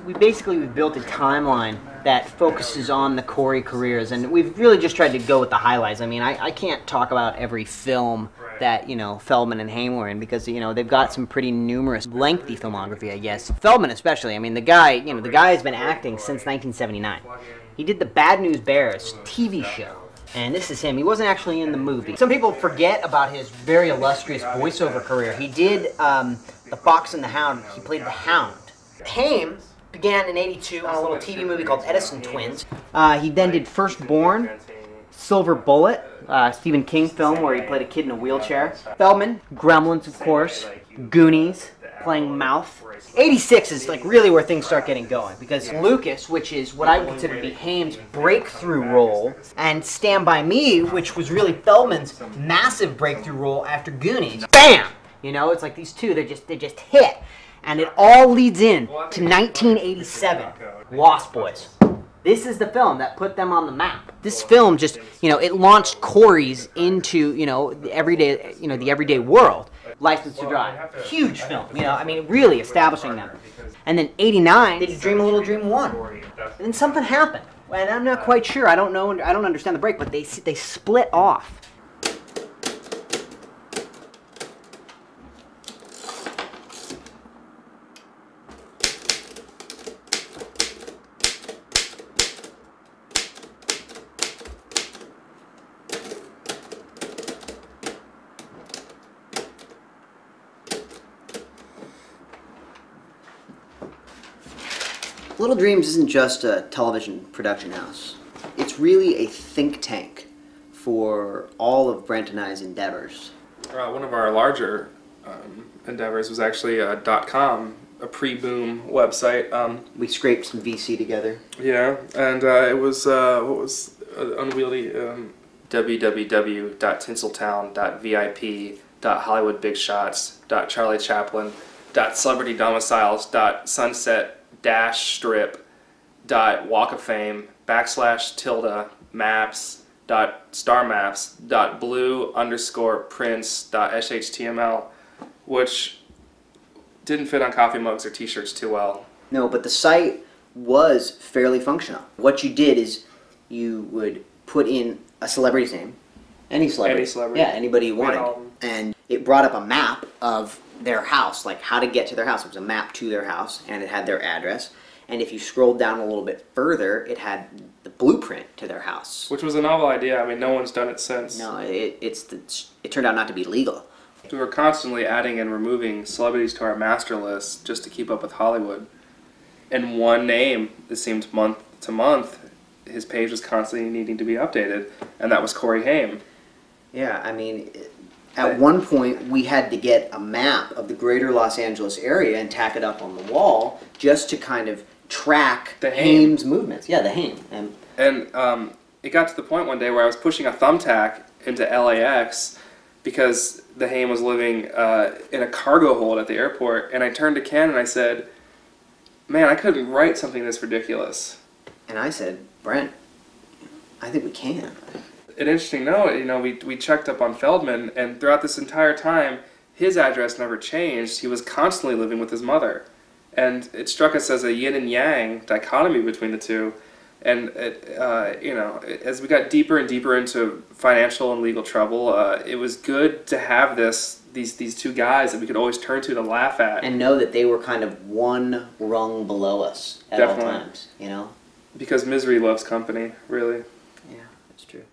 we've built a timeline that focuses on the Corey careers, and we've really just tried to go with the highlights. I mean, I can't talk about every film that, you know, Feldman and Haim were in, because, you know, they've got some pretty numerous, lengthy filmography, I guess. Feldman especially. I mean, the guy has been acting since 1979. He did the Bad News Bears TV show. And this is him. He wasn't actually in the movie. Some people forget about his very illustrious voiceover career. He did The Fox and the Hound. He played the Hound. Haim began in '82 on a little TV movie called Edison Twins. He then did Firstborn, Silver Bullet, Stephen King film where he played a kid in a wheelchair. Feldman, Gremlins, of course, Goonies, playing Mouth. '86 is like really where things start getting going, because Lucas, which is what I would consider to be Haim's breakthrough role, and Stand By Me, which was really Feldman's massive breakthrough role after Goonies. Bam! You know, it's like these two, they just hit. And it all leads in to 1987, Lost Boys. This is the film that put them on the map. This film just, you know, it launched Coreys into, you know, the everyday world. License to Drive, huge film, you know, I mean, really establishing them. And then '89, they did Dream a Little Dream 1. And then something happened, and I'm not quite sure. I don't understand the break, but they split off. Little Dreams isn't just a television production house. It's really a think tank for all of Brent and I's endeavors. One of our larger endeavors was actually .com, a pre-boom website. We scraped some VC together. Yeah, and it was, what was unwieldy? www.tinseltown.vip.hollywoodbigshotss.charliechapelin.celebrity.maps.sunset-maps.blue_prince.html, which didn't fit on coffee mugs or t-shirts too well. No, but the site was fairly functional. What you did is you would put in a celebrity's name, any celebrity. Yeah, anybody you wanted. And it brought up a map of their house, like how to get to their house. It was a map to their house, and it had their address. And if you scrolled down a little bit further, it had the blueprint to their house. Which was a novel idea. I mean, no one's done it since. No, it turned out not to be legal. We were constantly adding and removing celebrities to our master list just to keep up with Hollywood. And one name, it seemed month to month, his page was constantly needing to be updated, and that was Coreys Haim. Yeah, I mean, at one point we had to get a map of the greater Los Angeles area and tack it up on the wall just to kind of track Haim's movements. Yeah, the Haim. And it got to the point one day where I was pushing a thumbtack into LAX because the Haim was living in a cargo hold at the airport, and I turned to Ken and I said, "Man, I couldn't write something this ridiculous." And I said, "Brent, I think we can." An interesting note, you know, we checked up on Feldman, and throughout this entire time, his address never changed. He was constantly living with his mother. And it struck us as a yin and yang dichotomy between the two. And, you know, as we got deeper and deeper into financial and legal trouble, it was good to have these two guys that we could always turn to laugh at. And know that they were kind of one rung below us at all times, you know? Because misery loves company, really. Yeah, that's true.